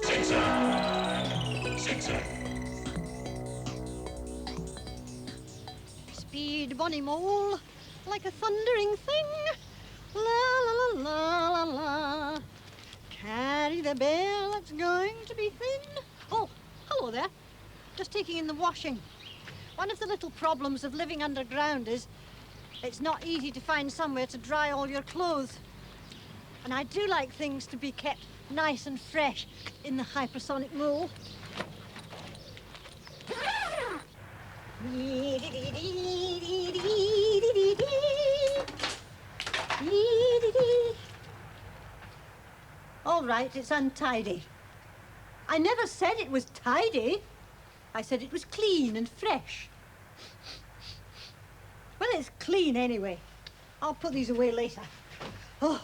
ZigZag. ZigZag. Speed, bonny mole, like a thundering thing. La la la la la la. Carry the bell, it's going to be thin. Oh, hello there. Just taking in the washing. One of the little problems of living underground is it's not easy to find somewhere to dry all your clothes. And I do like things to be kept nice and fresh in the hypersonic mole. All right, it's untidy. I never said it was tidy. I said it was clean and fresh. Well, it's clean anyway. I'll put these away later. Oh,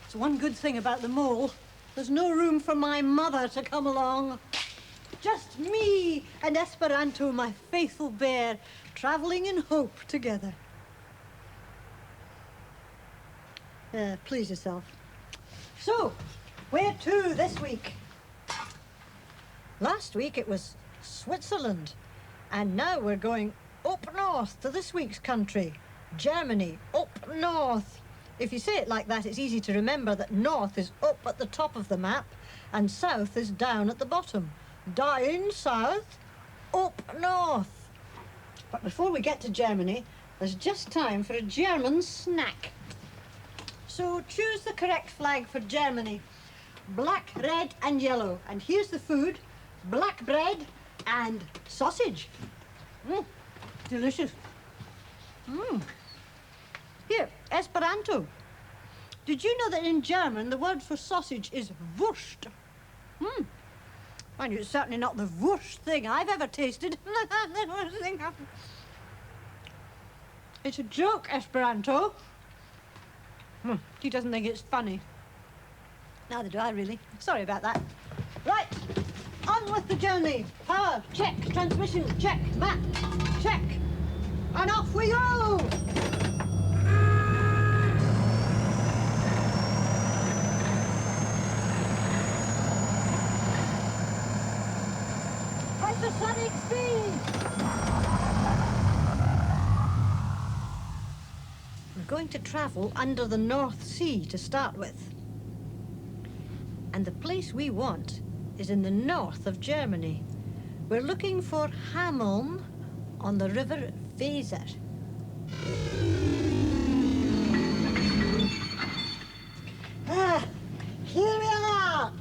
it's one good thing about the mole. There's no room for my mother to come along. Just me and Esperanto, my faithful bear, travelling in hope together. Please yourself. So, where to this week? Last week it was Switzerland, and now we're going up north to this week's country, Germany, up north. If you say it like that, it's easy to remember that north is up at the top of the map and south is down at the bottom. Down south, up north. But before we get to Germany, there's just time for a German snack. So choose the correct flag for Germany. Black, red and yellow. And here's the food. Black bread and sausage. Delicious. Here, Esperanto. Did you know that in German the word for sausage is Wurst? And it's certainly not the worst thing I've ever tasted. It's a joke, Esperanto. He doesn't think it's funny. Neither do I, really. Sorry about that. Right, on with the journey. Power, check. Transmission, check. Map, check. And off we go! Hypersonic speed! We're going to travel under the North Sea to start with. And the place we want is in the north of Germany. We're looking for Hameln on the river Weser. Here we are!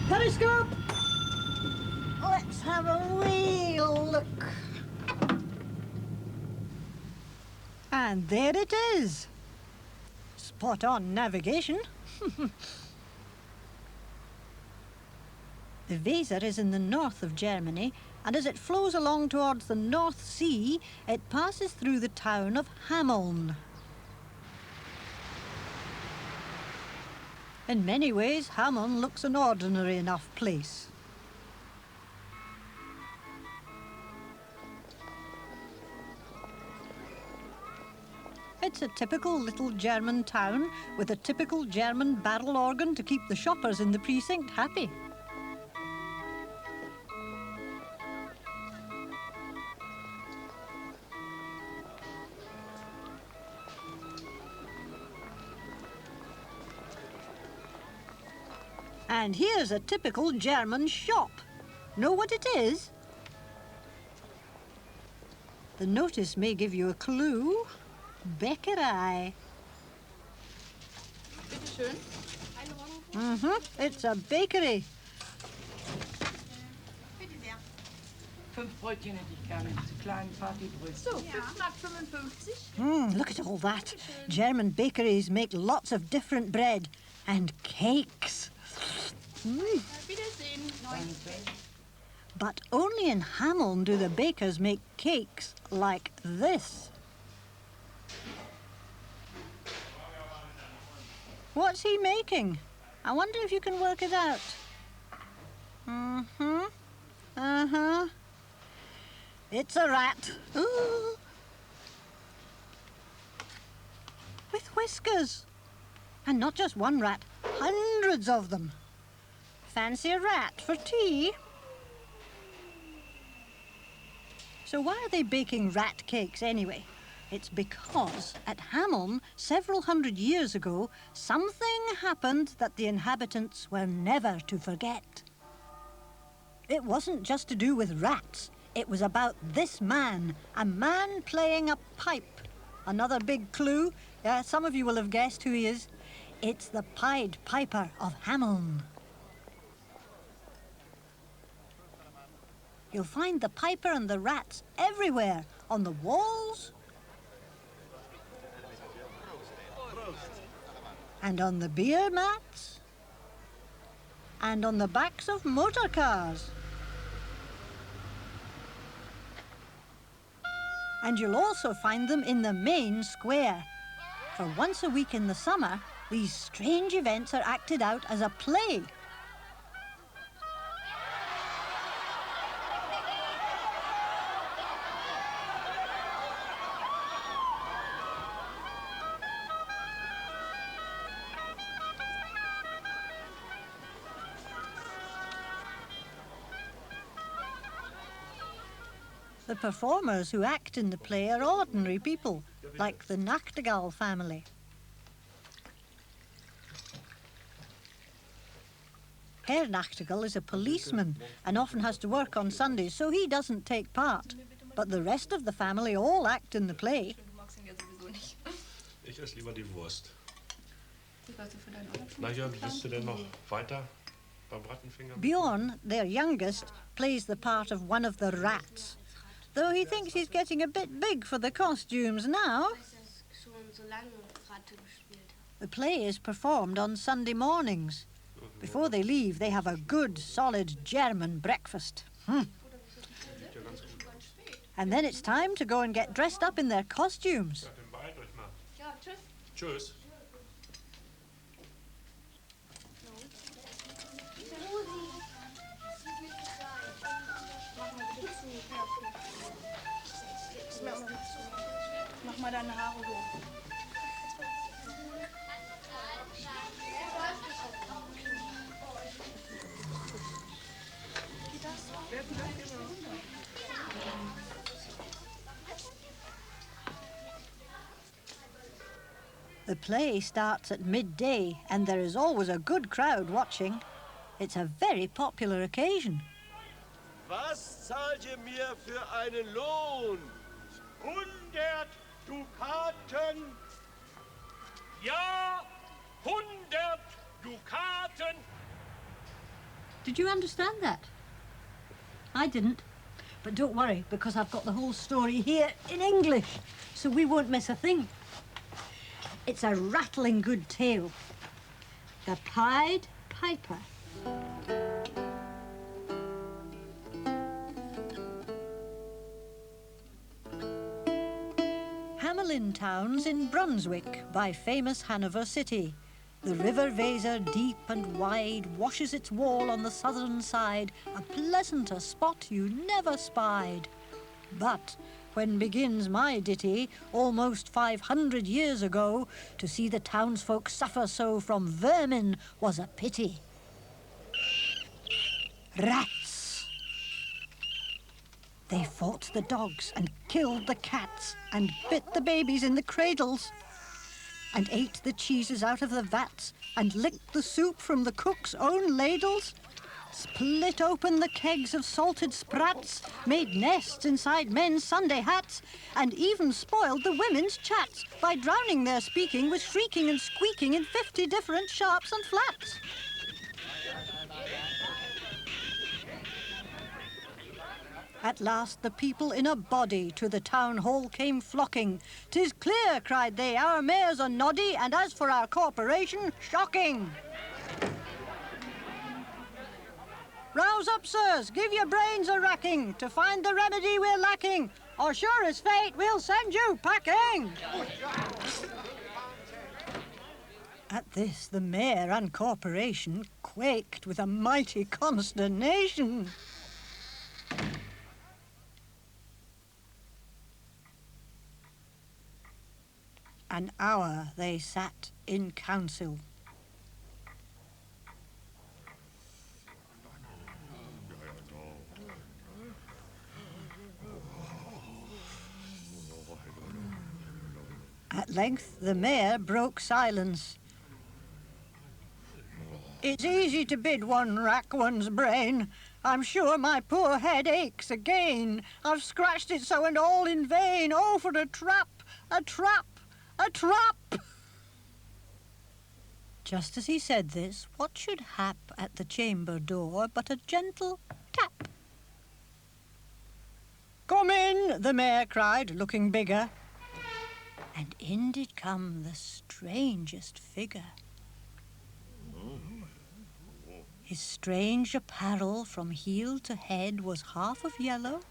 Periscope! Let's have a wee look. And there it is. Spot on navigation. The Weser is in the north of Germany, and as it flows along towards the North Sea, it passes through the town of Hameln. In many ways, Hameln looks an ordinary enough place. It's a typical little German town with a typical German barrel organ to keep the shoppers in the precinct happy. And here's a typical German shop. Know what it is? The notice may give you a clue. Bäckerei. Bitte schön. It's a bakery. Bitte sehr. 5 Brötchen hätte ich gerne, diese kleinen Partybrötchen. So, 5,55 Mark. Look at all that. German bakeries make lots of different bread and cakes. Wiedersehen. But only in Hameln do the bakers make cakes like this. What's he making? I wonder if you can work it out. It's a rat. Ooh. With whiskers. And not just one rat, hundreds of them. fancy a rat for tea? So why are they baking rat cakes anyway? It's because at Hameln, several hundred years ago, something happened that the inhabitants were never to forget. It wasn't just to do with rats. It was about this man, a man playing a pipe. Another big clue. Some of you will have guessed who he is. It's the Pied Piper of Hameln. You'll find the piper and the rats everywhere, on the walls and on the beer mats and on the backs of motor cars. And you'll also find them in the main square. For once a week in the summer, these strange events are acted out as a play. The performers who act in the play are ordinary people, like the Nachtigall family. Herr Nachtigall is a policeman and often has to work on Sundays, so he doesn't take part. But the rest of the family all act in the play. Ich esse lieber die Wurst. Na Jörg, bist du denn noch weiter beim Rattenfinger? Bjorn, their youngest, plays the part of one of the rats, though he thinks he's getting a bit big for the costumes now. The play is performed on Sunday mornings. Before they leave, they have a good, solid German breakfast. And then it's time to go and get dressed up in their costumes. Tschüss. Mach mal deine Haare hoch. The play starts at midday and there is always a good crowd watching. It's a very popular occasion. Was zahlt ihr mir für einen Lohn? 100 Dukaten. Ja, 100 Dukaten. Did you understand that? I didn't. But don't worry, because I've got the whole story here in English, so we won't miss a thing. It's a rattling good tale. The Pied Piper. Hamelin town's in Brunswick by famous Hanover City. The river Weser, deep and wide, washes its wall on the southern side, a pleasanter spot you never spied. But when begins my ditty, almost 500 years ago, to see the townsfolk suffer so from vermin was a pity. Rats! They fought the dogs and killed the cats and bit the babies in the cradles and ate the cheeses out of the vats and licked the soup from the cook's own ladles, split open the kegs of salted sprats, made nests inside men's Sunday hats, and even spoiled the women's chats by drowning their speaking with shrieking and squeaking in 50 different sharps and flats. At last the people in a body to the town hall came flocking. "'Tis clear," cried they, "our mayors are noddy, and as for our corporation, shocking." "Rouse up, sirs, give your brains a racking to find the remedy we're lacking, or sure as fate we'll send you packing." At this the mayor and corporation quaked with a mighty consternation. An hour they sat in council. At length the mayor broke silence. It's easy to bid one rack one's brain. I'm sure my poor head aches again. I've scratched it so and all in vain. Oh, for a trap, a trap, a trap! Just as he said this, what should hap at the chamber door but a gentle tap? "Come in," the mayor cried, looking bigger. And in did come the strangest figure. His strange apparel from heel to head was half of yellow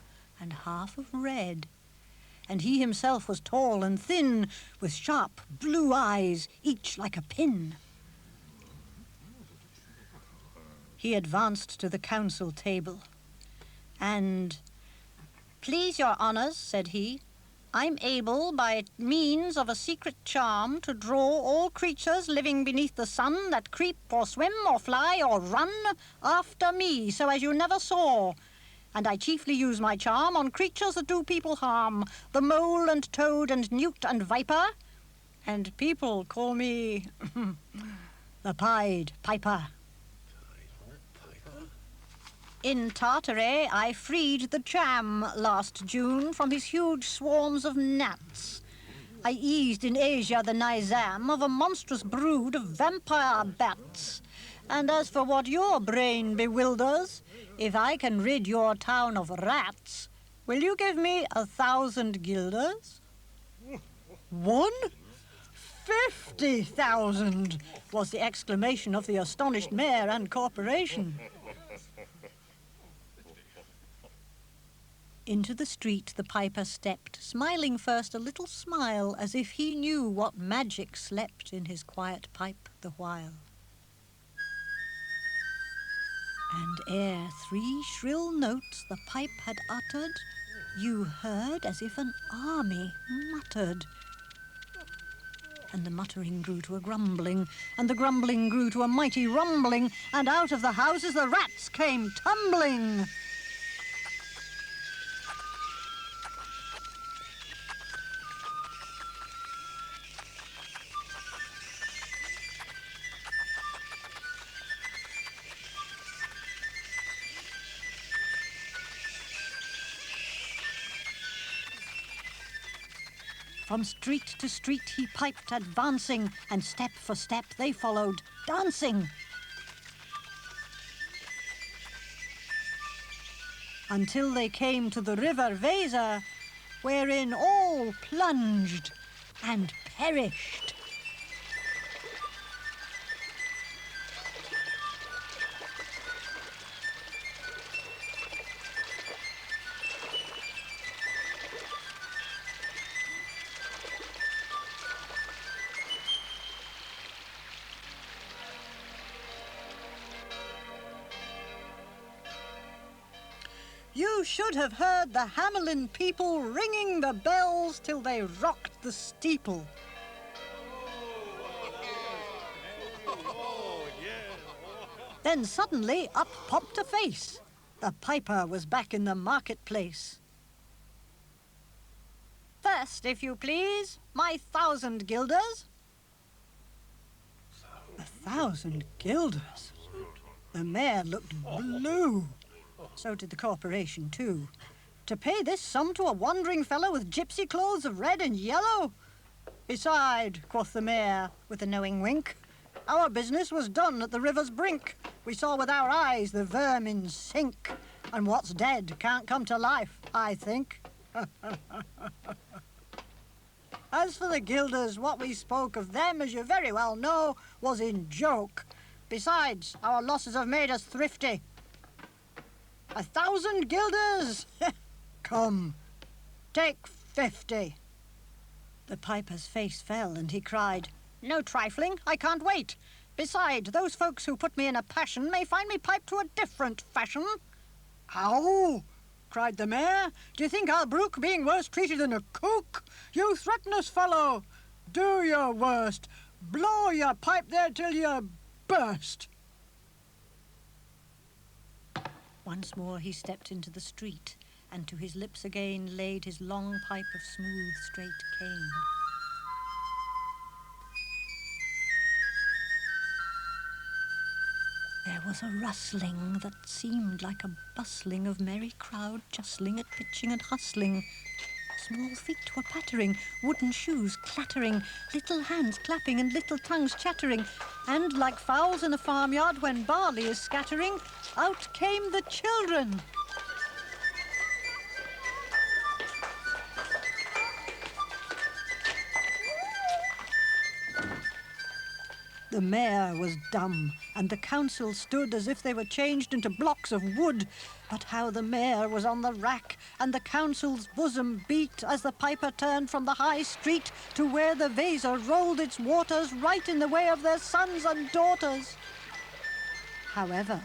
and half of red. And he himself was tall and thin, with sharp blue eyes, each like a pin. He advanced to the council table, and, "Please your honours," said he, "I'm able, by means of a secret charm, to draw all creatures living beneath the sun that creep or swim or fly or run after me, so as you never saw. And I chiefly use my charm on creatures that do people harm, the mole and toad and newt and viper, and people call me the Pied Piper. In Tartary I freed the Cham last June from his huge swarms of gnats. I eased in Asia the Nizam of a monstrous brood of vampire bats. And as for what your brain bewilders, if I can rid your town of rats, will you give me 1,000 guilders? 50,000 was the exclamation of the astonished mayor and corporation. Into the street the piper stepped, smiling first a little smile, as if he knew what magic slept in his quiet pipe the while. And ere 3 shrill notes the pipe had uttered, you heard as if an army muttered. And the muttering grew to a grumbling, and the grumbling grew to a mighty rumbling, and out of the houses the rats came tumbling. From street to street he piped advancing, and step for step they followed, dancing. Until they came to the river Weser, wherein all plunged and perished. You should have heard the Hamelin people ringing the bells till they rocked the steeple. Then suddenly up popped a face. The piper was back in the marketplace. "First, if you please, my 1,000 guilders." 1,000 guilders? The mayor looked blue. So did the corporation, too. To pay this sum to a wandering fellow with gypsy clothes of red and yellow? "Beside," quoth the mayor, with a knowing wink, "our business was done at the river's brink. We saw with our eyes the vermin sink, and what's dead can't come to life, I think." As for the guilders, what we spoke of them, as you very well know, was in joke. Besides, our losses have made us thrifty. 1,000 guilders! Come, take 50. The piper's face fell and he cried, "No trifling, I can't wait. Beside, those folks who put me in a passion may find me piped to a different fashion." "How?" cried the mayor. "Do you think I'll brook being worse treated than a cook? You threaten us, fellow. Do your worst. Blow your pipe there till you burst." Once more he stepped into the street, and to his lips again laid his long pipe of smooth, straight cane. There was a rustling that seemed like a bustling of merry crowd justling at pitching and hustling. Small feet were pattering, wooden shoes clattering, little hands clapping and little tongues chattering, and like fowls in a farmyard when barley is scattering, out came the children. The mayor was dumb, and the council stood as if they were changed into blocks of wood. But how the mayor was on the rack, and the council's bosom beat as the piper turned from the high street to where the Weser rolled its waters right in the way of their sons and daughters. However,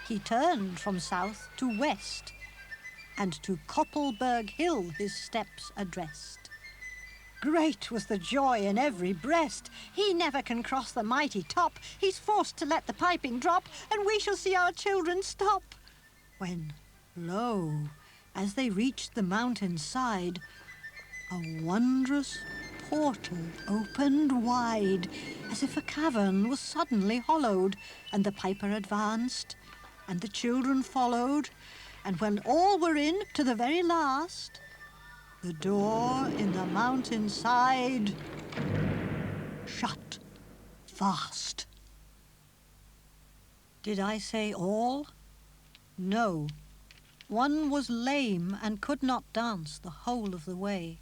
he turned from south to west, and to Koppelberg Hill his steps addressed. Great was the joy in every breast. He never can cross the mighty top. He's forced to let the piping drop, and we shall see our children stop. When, lo, as they reached the mountain's side, a wondrous portal opened wide, as if a cavern was suddenly hollowed, and the piper advanced, and the children followed, and when all were in to the very last, the door in the mountain side shut fast. Did I say all? No. One was lame and could not dance the whole of the way.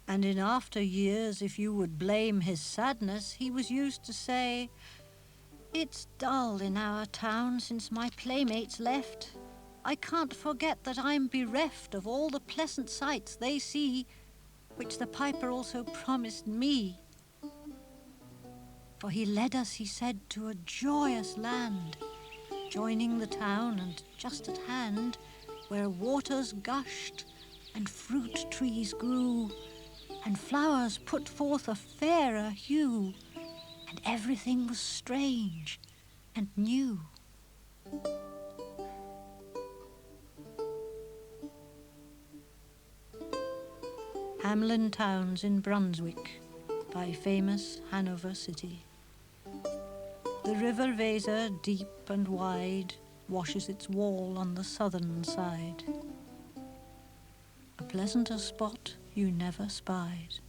And in after years, if you would blame his sadness, he was used to say, "It's dull in our town since my playmates left. I can't forget that I'm bereft of all the pleasant sights they see, which the piper also promised me. For he led us, he said, to a joyous land, joining the town and just at hand, where waters gushed and fruit trees grew, and flowers put forth a fairer hue, and everything was strange and new." Hamlin Towns in Brunswick, by famous Hanover City. The river Weser, deep and wide, washes its wall on the southern side. A pleasanter spot you never spied.